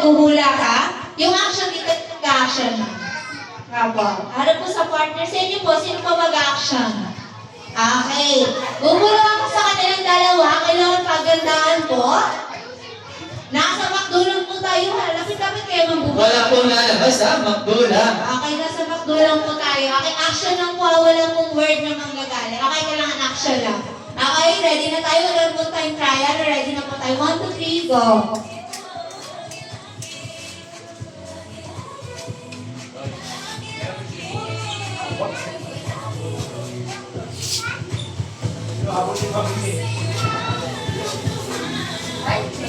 maghuhula ka. Yung action dito, mag-action. Bravo. Harap po sa partner sa inyo po, sino po mag-action? Okay. Bumula ako sa kanilang dalawa. Kailangan pagandaan po. Nasa McDonald's po tayo. Lapit-lapit kayo magbubula. Wala pong lalabas ha, McDonald's. Okay, nasa McDonald's po tayo. Okay, action lang po. Wala pong word na manggagaling. Okay, kailangan action lang. Okay, ready na tayo. Wala po tayong trial. Ready na po tayo. 1, 2, 3, go.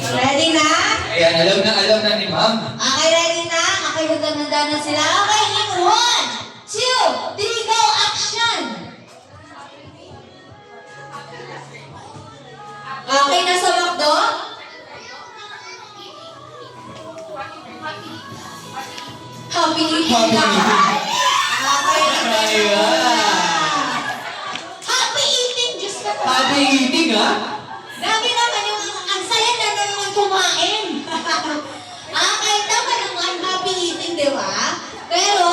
Ready na? Ayan, alam na ni ma'am. Okay, ready na? Okay, maganda na sila. Okay, in 1, 2, 3, go, action! Okay, nasa McDo? Happy eating ka. Okay, happy eating, Diyos ka po. Happy eating ha? Grabe naman yung ang saya na naman kumain. Okay, tama naman, happy eating, di ba? Pero,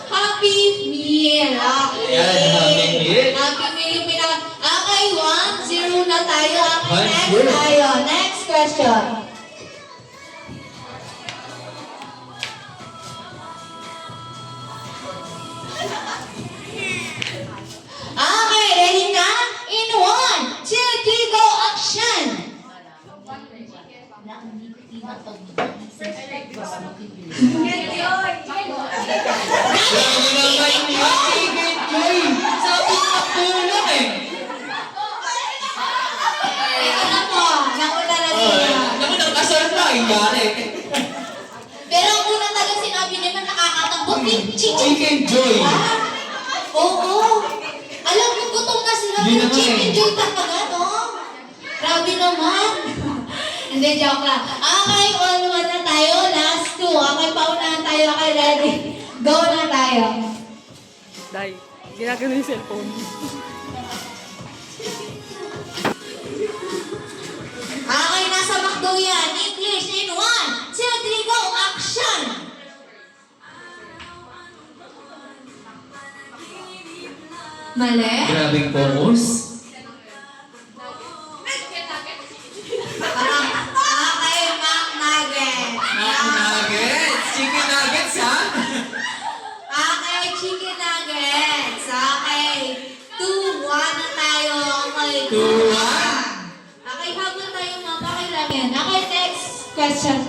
happy meal. Okay. Ayan, happy meal. Happy meal yung okay, 1-0 na tayo. Okay, 1-0. next tayo. Next question. Okay, ready na? In 1, 2, 3, go, action! Grabe naman yung chicken joy. Sabi ko McDonald's eh. Ito na po, nauna na sila. Naku, nagkasal na. Ingari. Pero ang unang talaga sinabi naman nakakatakot, chicken. Chicken joy. Oo. Alam mo, gutom na sila. Yun Pero naman chicken eh. joy talaga, no? Grabe naman. Hindi, joke lang. Okay, all one na tayo. Last 2. Okay, paunahan tayo. Okay, ready? Go na tayo. Day, ginagano yung cellphone. Okay, nasa McDo yan. English in 1, 2, 3, go! Action! Mali? Grabing focus. Okay, McNugget. Nuggets. Chicken nuggets ha? Okay, chicken nuggets. Okay. 2-1 na tayo. Okay. 2-1. Okay, habang tayo mga okay lang yan. Okay, next question.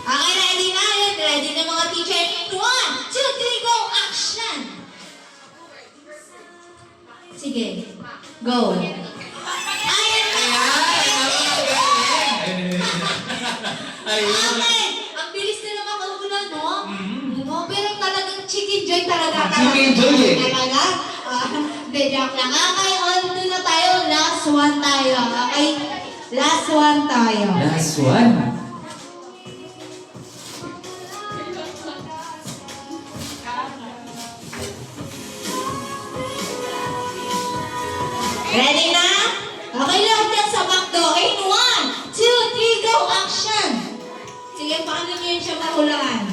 Okay, ready na yun. Ready na mga teacher. 1, 2, 3, go! Action! Sige. Go. Ayan na. Ayun. Okay. Ang bilis nila makaulan, no? No, pero talagang chicken joy talaga. Chicken joy eh. Talaga? Hindi, joke lang. Okay, on to na tayo. Last one tayo. Okay? Last one tayo. Last one. Ready na? Okay, lahat yan sa McDo. In 1, 2, 3, go! Action! Sige, paano nyo yun siya mahulaan?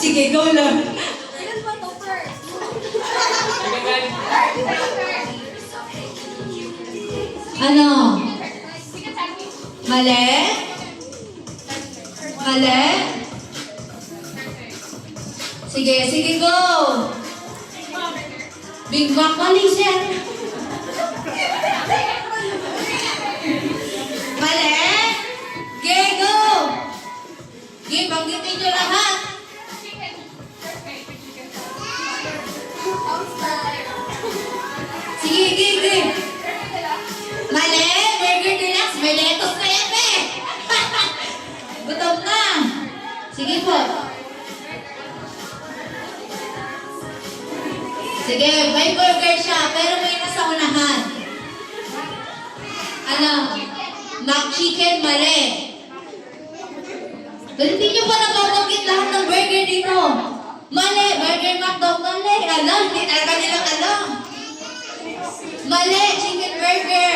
Sige, go lang. Ano? Mali? Mali? Sige, sige, go! Big Mac, mali, sir. Mali? Ge, go! Ge, banggitin nyo lahat. Sige, ge, ge. Mali? Burger Deluxe, may lettuce na yan, eh. Gutom na. Sige po. Sige, may burger siya, pero may nasa unahan. Ano? McChicken, mali. Ba't hindi nyo pa nababanggit lahat ng burger dito? Mali, Burger McDonald, mali. Alam, hindi talaga nilang alam. Mali, chicken burger.